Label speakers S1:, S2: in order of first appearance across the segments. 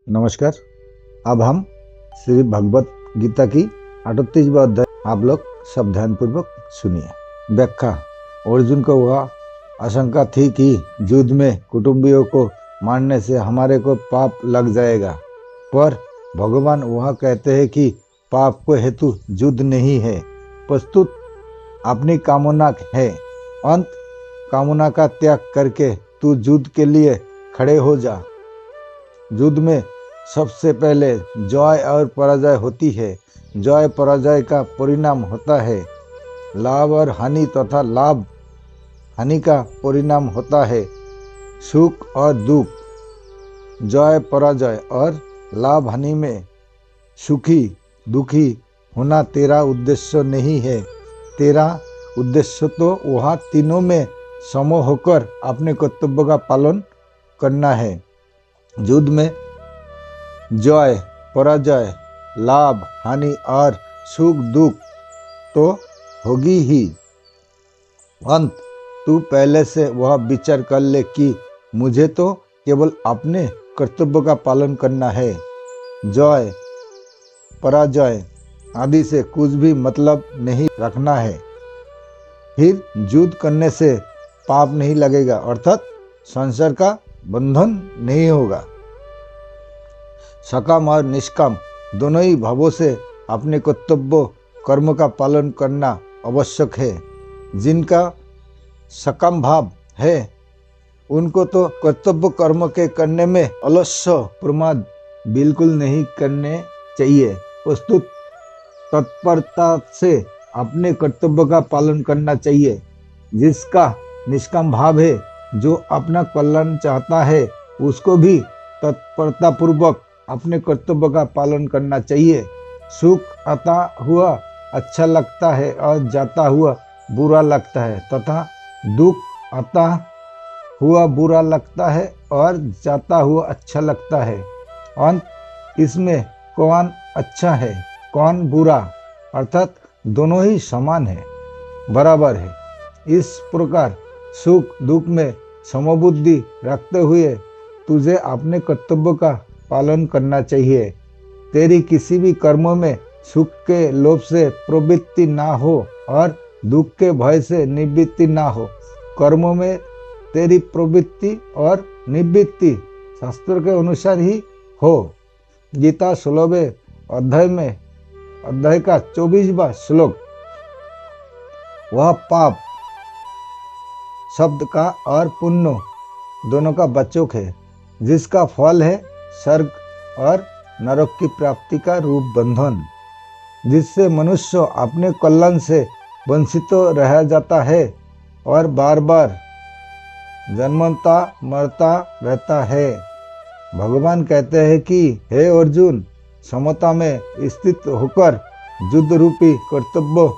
S1: नमस्कार। अब हम श्री भगवत गीता की 38वां अध्याय आप लोग सब ध्यान पूर्वक सुनिए। व्याख्या। अर्जुन को वह आशंका थी कि युद्ध में कुटुंबियों को मारने से हमारे को पाप लग जाएगा, पर भगवान वह कहते हैं कि पाप को हेतु युद्ध नहीं है, प्रस्तुत अपनी कामना है। अंत कामना का त्याग करके तू युद्ध के लिए खड़े हो जा। युद्ध में सबसे पहले जय और पराजय होती है। जय पराजय का परिणाम होता है। लाभ और हानि तथा लाभ हानि का परिणाम होता है। सुख और दुख। जय पराजय और लाभ हानि में सुखी दुखी होना तेरा उद्देश्य नहीं है। तेरा उद्देश्य तो वह तीनों में सम होकर अपने कर्तव्य का पालन करना है। युद्ध में जय पराजय लाभ हानि और सुख दुख तो होगी ही। अंत तू पहले से वह विचार कर ले कि मुझे तो केवल अपने कर्तव्य का पालन करना है। जय पराजय आदि से कुछ भी मतलब नहीं रखना है। फिर युद्ध करने से पाप नहीं लगेगा, अर्थात संसार का बंधन नहीं होगा। सकाम और निष्काम दोनों ही भावों से अपने कर्तव्य कर्म का पालन करना आवश्यक है। जिनका सकाम भाव है उनको तो कर्तव्य कर्म के करने में अलस्य प्रमाद बिल्कुल नहीं करने चाहिए। प्रस्तुत तत्परता से अपने कर्तव्य का पालन करना चाहिए। जिसका निष्काम भाव है, जो अपना कल्याण चाहता है, उसको भी तत्परता पूर्वक अपने कर्तव्य का पालन करना चाहिए। सुख आता हुआ अच्छा लगता है और जाता हुआ बुरा लगता है, तथा दुख आता हुआ बुरा लगता है और जाता हुआ अच्छा लगता है। अंत इसमें कौन अच्छा है कौन बुरा, अर्थात दोनों ही समान है, बराबर है। इस प्रकार सुख दुख में समबुद्धि रखते हुए तुझे अपने कर्तव्य का पालन करना चाहिए। तेरी किसी भी कर्म में सुख के लोभ से प्रवृत्ति ना हो और दुख के भय से निवृत्ति ना हो। कर्म में तेरी प्रवृत्ति और निवृत्ति शास्त्र के अनुसार ही हो। गीता 16वें अध्याय का 24वां श्लोक। वह पाप शब्द का और पुण्य दोनों का वाचक है, जिसका फल है स्वर्ग और नरक की प्राप्ति का रूप बंधन, जिससे मनुष्य अपने कल्याण से वंचित रह जाता है और बार बार जन्मता मरता रहता है। भगवान कहते हैं कि हे अर्जुन, समता में स्थित होकर युद्ध रूपी कर्तव्य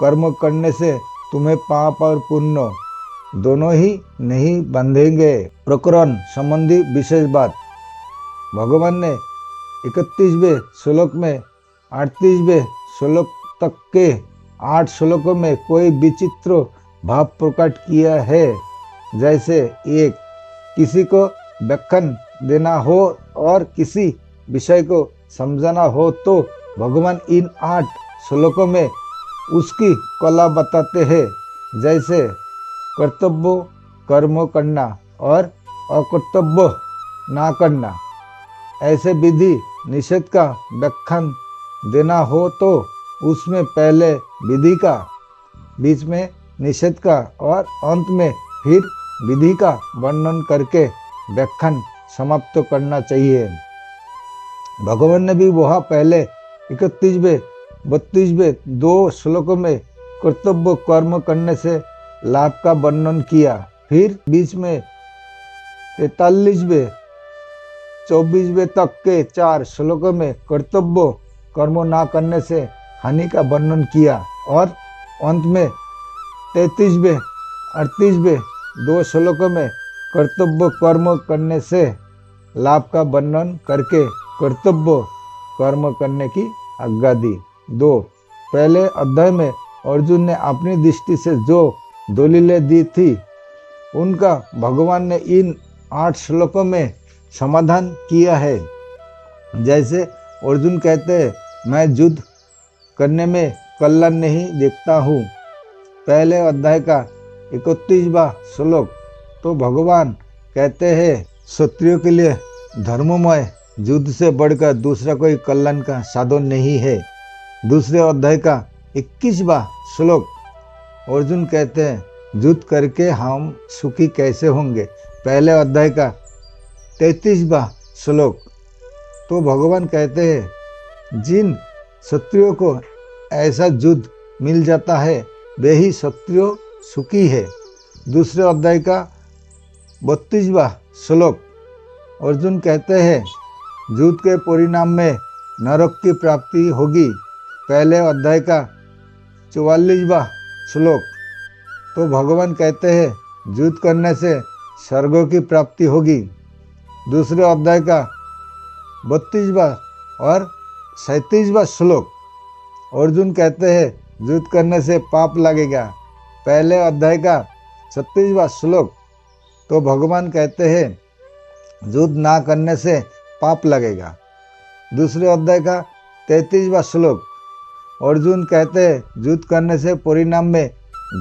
S1: कर्म करने से तुम्हें पाप और पुण्य दोनों ही नहीं बंधेंगे। प्रकरण संबंधी विशेष बात। भगवान ने 31वें श्लोक में 38वें श्लोक तक के 8 श्लोकों में कोई विचित्र भाव प्रकट किया है। जैसे एक किसी को व्याख्या देना हो और किसी विषय को समझाना हो, तो भगवान इन 8 श्लोकों में उसकी कला बताते हैं। जैसे कर्तव्य कर्म करना और अकर्तव्य ना करना। ऐसे विधि निषेध का व्याख्यान देना हो तो उसमें पहले विधि का, बीच में निषेध का और अंत में फिर विधि का वर्णन करके व्याख्यान समाप्त करना चाहिए। भगवान ने भी वह पहले 31वें 32वें 2 श्लोकों में कर्तव्य कर्म करने से लाभ का वर्णन किया। फिर बीच में 43वें 24वें तक के 4 श्लोकों में कर्तव्य कर्म ना करने से हानि का वर्णन किया और अंत में 33वें 38वें 2 श्लोकों में कर्तव्य कर्म करने से लाभ का वर्णन करके कर्तव्य कर्म करने की आज्ञा दी। 2 पहले अध्याय में अर्जुन ने अपनी दृष्टि से जो दलीलें दी थी, उनका भगवान ने इन 8 श्लोकों में समाधान किया है। जैसे अर्जुन कहते हैं मैं युद्ध करने में कल्याण नहीं देखता हूँ। पहले अध्याय का 31वां श्लोक। तो भगवान कहते हैं क्षत्रियों के लिए धर्ममय युद्ध से बढ़कर दूसरा कोई कल्याण का साधन नहीं है। दूसरे अध्याय का 21वां श्लोक। अर्जुन कहते हैं युद्ध करके हम सुखी कैसे होंगे। पहले अध्याय का 33वां श्लोक। तो भगवान कहते हैं जिन क्षत्रियों को ऐसा युद्ध मिल जाता है वे ही क्षत्रिय सुखी है। दूसरे अध्याय का 32वां श्लोक। अर्जुन कहते हैं युद्ध के परिणाम में नरक की प्राप्ति होगी। पहले अध्याय का 44वां श्लोक। तो भगवान कहते हैं युद्ध करने से स्वर्गों की प्राप्ति होगी। दूसरे अध्याय का 32वां और 37वां श्लोक। अर्जुन कहते हैं युद्ध करने से पाप लगेगा। पहले अध्याय का 36वां श्लोक। तो भगवान कहते हैं युद्ध ना करने से पाप लगेगा। दूसरे अध्याय का 33वां श्लोक। अर्जुन कहते हैं युद्ध करने से परिणाम में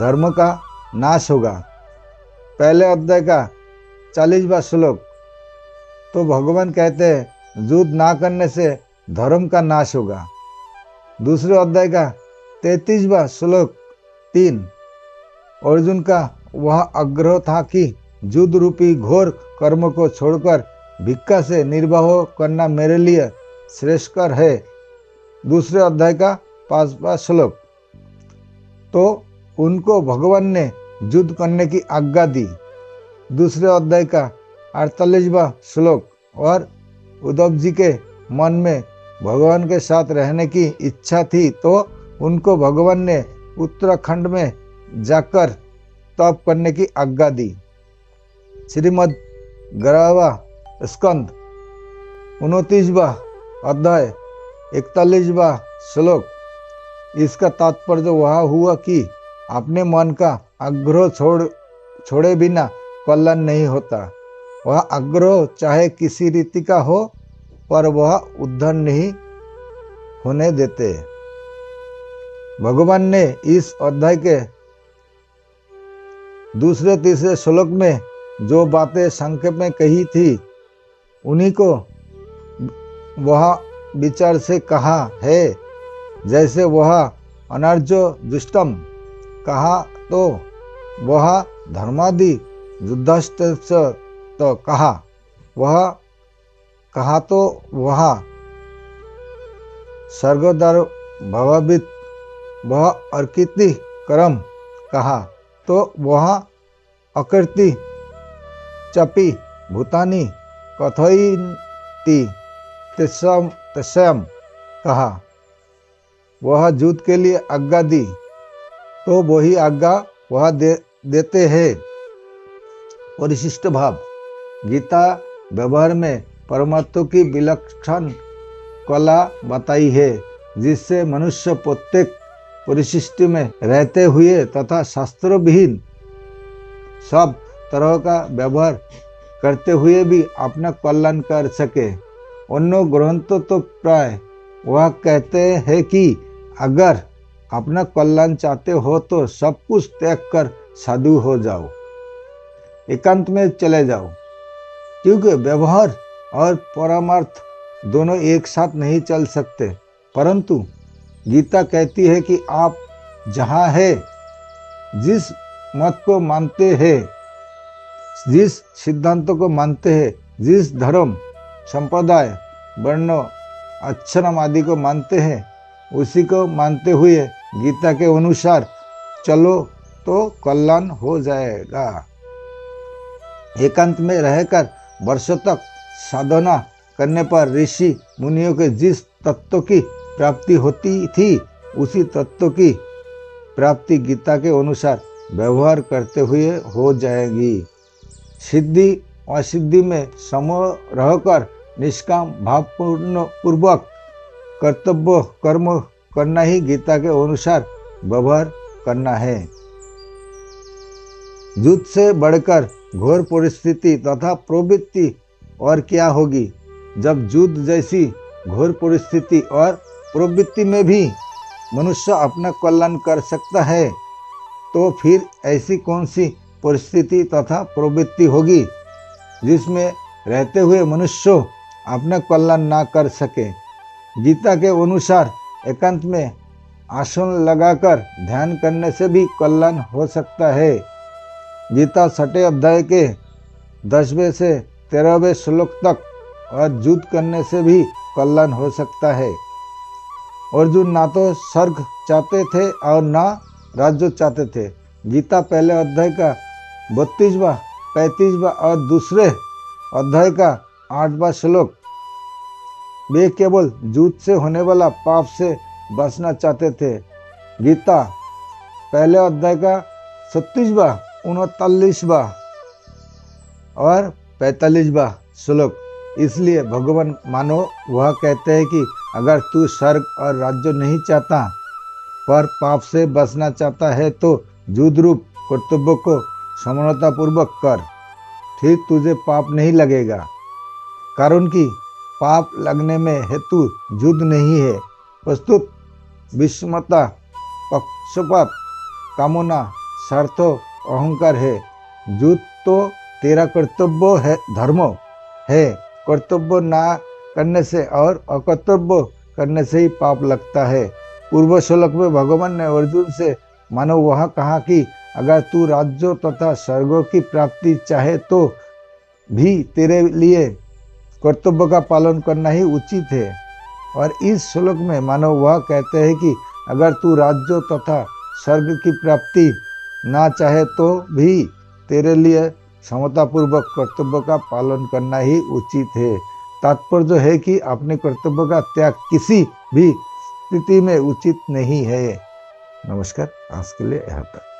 S1: धर्म का नाश होगा। पहले अध्याय का 40वां श्लोक। तो भगवान कहते हैं युद्ध ना करने से धर्म का नाश होगा। दूसरे अध्याय का 33वां श्लोक 3। अर्जुन का वह आग्रह था कि युद्ध रूपी घोर कर्म को छोड़कर भिक्षा से निर्वाह करना मेरे लिए श्रेष्ठकर है। दूसरे अध्याय का 5वां श्लोक। तो उनको भगवान ने युद्ध करने की आज्ञा दी। दूसरे अध्याय का 48वां श्लोक। और उद्धव जी के मन में भगवान के साथ रहने की इच्छा थी तो उनको भगवान ने उत्तराखंड में जाकर तप करने की आज्ञा दी। श्रीमद् 11वां स्कंद 29वां अध्याय 41वां श्लोक। इसका तात्पर्य वह हुआ कि अपने मन का आग्रह छोड़े बिना कल्याण नहीं होता। वह आग्रह चाहे किसी रीति का हो पर वह उद्धार नहीं होने देते। भगवान ने इस अध्याय के दूसरे तीसरे श्लोक में जो बातें संक्षेप में कही थी उन्हीं को वह विचार से कहा है। जैसे वह अनर्जो दुष्टम कहा तो वह धर्मादि युद्धस्त तो कहा तो वह स्वर्गद्वार भवावित वह अर्किति कर्म कहा तो वह अकृति चपी भूतानी कथयन्ति तस्याम कहा। वह युद्ध के लिए आज्ञा दी तो वही आज्ञा वह देते हैं। परिशिष्ट भाव। गीता व्यवहार में परमात्मा की विलक्षण कला बताई है जिससे मनुष्य प्रत्येक परिशिष्टि में रहते हुए तथा शास्त्र विहीन सब तरह का व्यवहार करते हुए भी अपना कल्याण कर सके। अन्य ग्रंथों तो प्राय वह कहते हैं कि अगर अपना कल्याण चाहते हो तो सब कुछ त्याग कर साधु हो जाओ, एकांत में चले जाओ। क्योंकि व्यवहार और परमार्थ दोनों एक साथ नहीं चल सकते। परंतु गीता कहती है कि आप जहाँ है, जिस मत को मानते हैं, जिस सिद्धांतों को मानते हैं, जिस धर्म संप्रदाय वर्ण आश्रम आदि को मानते हैं, उसी को मानते हुए गीता के अनुसार चलो तो कल्याण हो जाएगा। एकांत में रहकर वर्षों तक साधना करने पर ऋषि मुनियों के जिस तत्व की प्राप्ति होती थी उसी तत्व की प्राप्ति गीता के अनुसार व्यवहार करते हुए हो जाएगी। सिद्धि असिद्धि में समूह रहकर निष्काम भावपूर्ण पूर्वक कर्तव्य कर्म करना ही गीता के अनुसार व्यवहार करना है। युद्ध से बढ़कर घोर परिस्थिति तथा प्रवृत्ति और क्या होगी। जब युद्ध जैसी घोर परिस्थिति और प्रवृत्ति में भी मनुष्य अपना कल्याण कर सकता है, तो फिर ऐसी कौन सी परिस्थिति तथा प्रवृत्ति होगी जिसमें रहते हुए मनुष्य अपना कल्याण ना कर सके। गीता के अनुसार एकांत में आसन लगाकर ध्यान करने से भी कल्याण हो सकता है। गीता 6 अध्याय के 10वें से 13वें श्लोक तक और युद्ध करने से भी कल्याण हो सकता है। अर्जुन ना तो स्वर्ग चाहते थे और ना राज्य चाहते थे। गीता पहले अध्याय का 32वां, 35वां और दूसरे अध्याय का 8वां श्लोक, वे केवल युद्ध से होने वाला पाप से बचना चाहते थे। गीता पहले अध्याय का 37वां, 39वां और 45वां श्लोक। इसलिए भगवान मानो वह कहते हैं कि अगर तू स्वर्ग और राज्य नहीं चाहता पर पाप से बचना चाहता है तो युद्ध रूप कर्तव्य को समर्पणतापूर्वक कर, फिर तुझे पाप नहीं लगेगा। कारण कि पाप लगने में हेतु युद्ध नहीं है, प्रस्तुत विषमता, पक्षपात, कामना, स्वार्थ, अहंकार है। युद्ध तो तेरा कर्तव्य है, धर्म है। कर्तव्य ना करने से और अकर्तव्य करने से ही पाप लगता है। पूर्व श्लोक में भगवान ने अर्जुन से मानो वह कहा कि अगर तू राज्यों तथा स्वर्गों की प्राप्ति चाहे तो भी तेरे लिए कर्तव्य का पालन करना ही उचित है। और इस श्लोक में मानो वह कहते हैं कि अगर तू राज्यों तथा स्वर्ग की प्राप्ति ना चाहे तो भी तेरे लिए समतापूर्वक कर्तव्य का पालन करना ही उचित है। तात्पर्य है कि अपने कर्तव्य का त्याग किसी भी स्थिति में उचित नहीं है। नमस्कार, आज के लिए यहाँ तक।